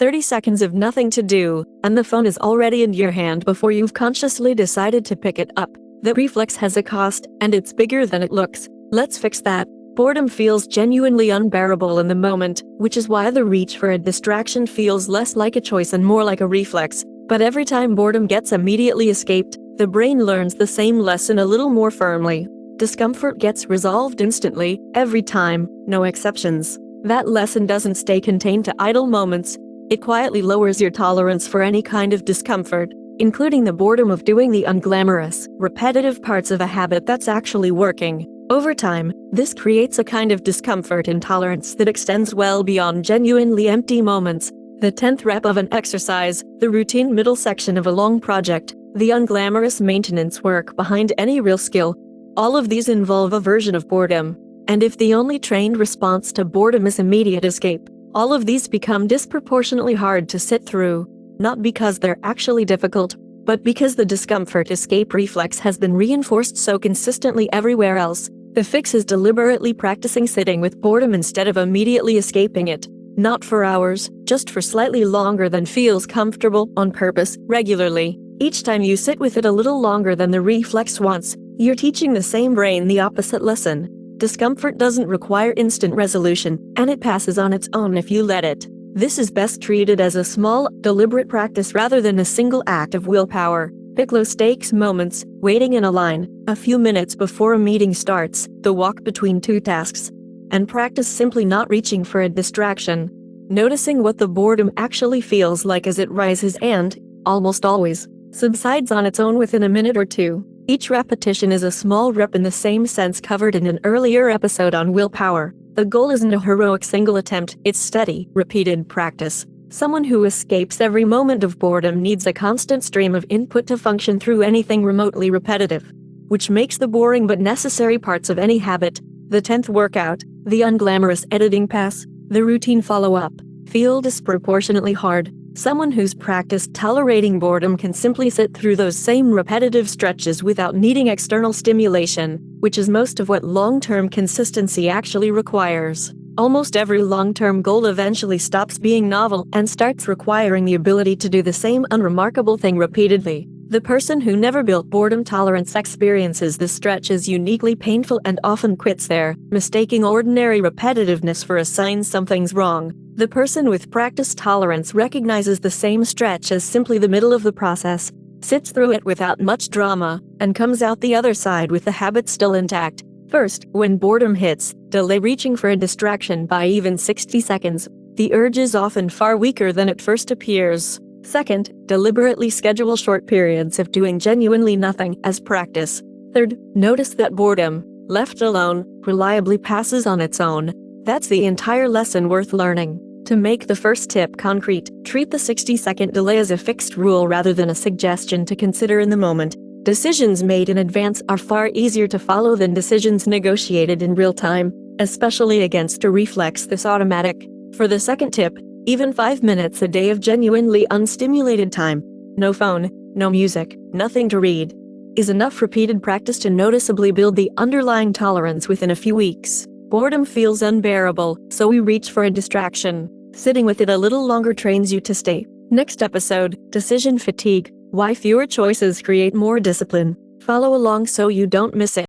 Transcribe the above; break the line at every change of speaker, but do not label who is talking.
30 seconds of nothing to do, and the phone is already in your hand before you've consciously decided to pick it up. The reflex has a cost, and it's bigger than it looks. Let's fix that. Boredom feels genuinely unbearable in the moment, which is why the reach for a distraction feels less like a choice and more like a reflex. But every time boredom gets immediately escaped, the brain learns the same lesson a little more firmly. Discomfort gets resolved instantly, every time, no exceptions. That lesson doesn't stay contained to idle moments. It quietly lowers your tolerance for any kind of discomfort, including the boredom of doing the unglamorous, repetitive parts of a habit that's actually working. Over time, this creates a kind of discomfort intolerance that extends well beyond genuinely empty moments. The 10th rep of an exercise, the routine middle section of a long project, the unglamorous maintenance work behind any real skill. All of these involve a version of boredom. And if the only trained response to boredom is immediate escape, all of these become disproportionately hard to sit through. Not because they're actually difficult, but because the discomfort escape reflex has been reinforced so consistently everywhere else. The fix is deliberately practicing sitting with boredom instead of immediately escaping it. Not for hours, just for slightly longer than feels comfortable, on purpose, regularly. Each time you sit with it a little longer than the reflex wants, you're teaching the same brain the opposite lesson. Discomfort doesn't require instant resolution, and it passes on its own if you let it. This is best treated as a small, deliberate practice rather than a single act of willpower. Pick low-stakes moments, waiting in a line, a few minutes before a meeting starts, the walk between two tasks, and practice simply not reaching for a distraction. Noticing what the boredom actually feels like as it rises and, almost always, subsides on its own within a minute or two. Each repetition is a small rep in the same sense covered in an earlier episode on willpower. The goal isn't a heroic single attempt, it's steady, repeated practice. Someone who escapes every moment of boredom needs a constant stream of input to function through anything remotely repetitive, which makes the boring but necessary parts of any habit, the 10th workout, the unglamorous editing pass, the routine follow-up, feel disproportionately hard. Someone who's practiced tolerating boredom can simply sit through those same repetitive stretches without needing external stimulation, which is most of what long-term consistency actually requires. Almost every long-term goal eventually stops being novel and starts requiring the ability to do the same unremarkable thing repeatedly. The person who never built boredom tolerance experiences this stretch as uniquely painful and often quits there, mistaking ordinary repetitiveness for a sign something's wrong. The person with practice tolerance recognizes the same stretch as simply the middle of the process, sits through it without much drama, and comes out the other side with the habit still intact. First, when boredom hits, delay reaching for a distraction by even 60 seconds. The urge is often far weaker than it first appears. Second, deliberately schedule short periods of doing genuinely nothing as practice. Third, notice that boredom, left alone, reliably passes on its own. That's the entire lesson worth learning. To make the first tip concrete, treat the 60-second delay as a fixed rule rather than a suggestion to consider in the moment. Decisions made in advance are far easier to follow than decisions negotiated in real time, especially against a reflex this automatic. For the second tip, even 5 minutes a day of genuinely unstimulated time, no phone, no music, nothing to read, is enough repeated practice to noticeably build the underlying tolerance within a few weeks. Boredom feels unbearable, so we reach for a distraction. Sitting with it a little longer trains you to stay. Next episode, Decision Fatigue. Why fewer choices create more discipline. Follow along so you don't miss it.